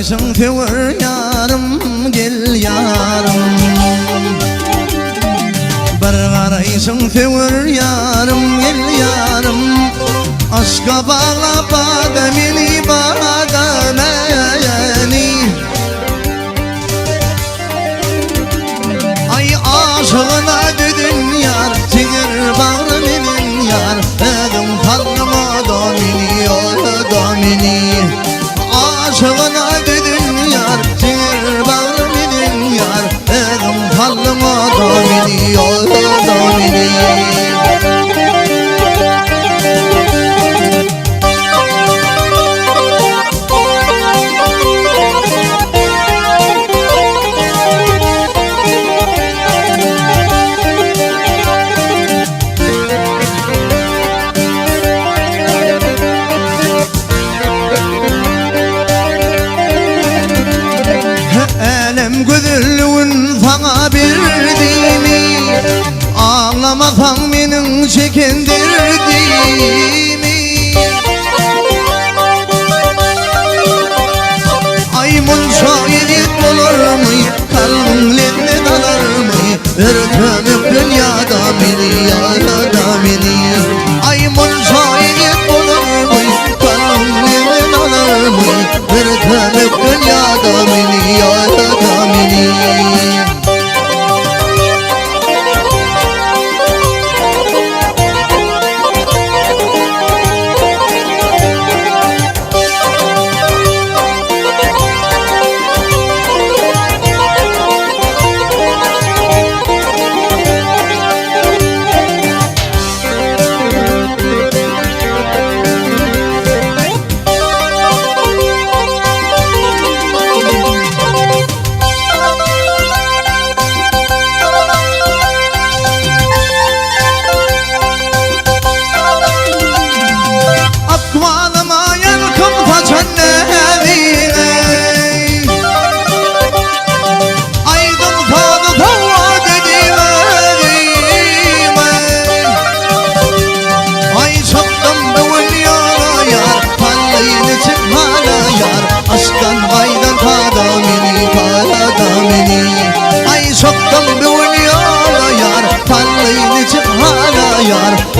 arayışın tevir yarım, gel yarım. Bir arayışın tevir yarım, gel yarım. Aşka bağla bademini, bademeni. Ay aşığına dedin yar, çingir bağlı benim yar. Edim kalma domini, o domini. Aşığına dedin yar, çingir bağlı benim yar. Edim kalma domini, o domini. Gözülün sana verdiğimi, ağlamaktan benim çekindirdiğimi. Ay münşayet olur mu, kalbimle dalar mı? Örtünüp dünyada beni, yada beni. Ay münşayet olur mu, kalbimle dalar mı? Örtünüp dünyada beni, yada beni.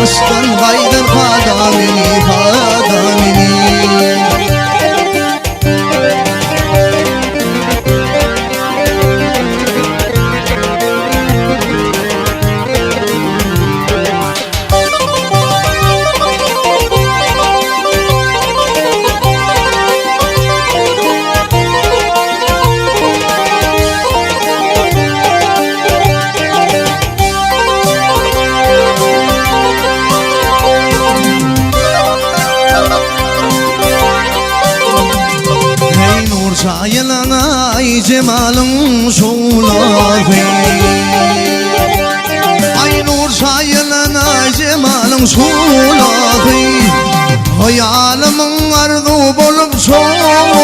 Aşkın gaydın kadamini, kadamini. Şayılana ay cemalın şulafi. Ay nur şayılana ay cemalın şulafi. Hayalimin arzu bolup şolafi.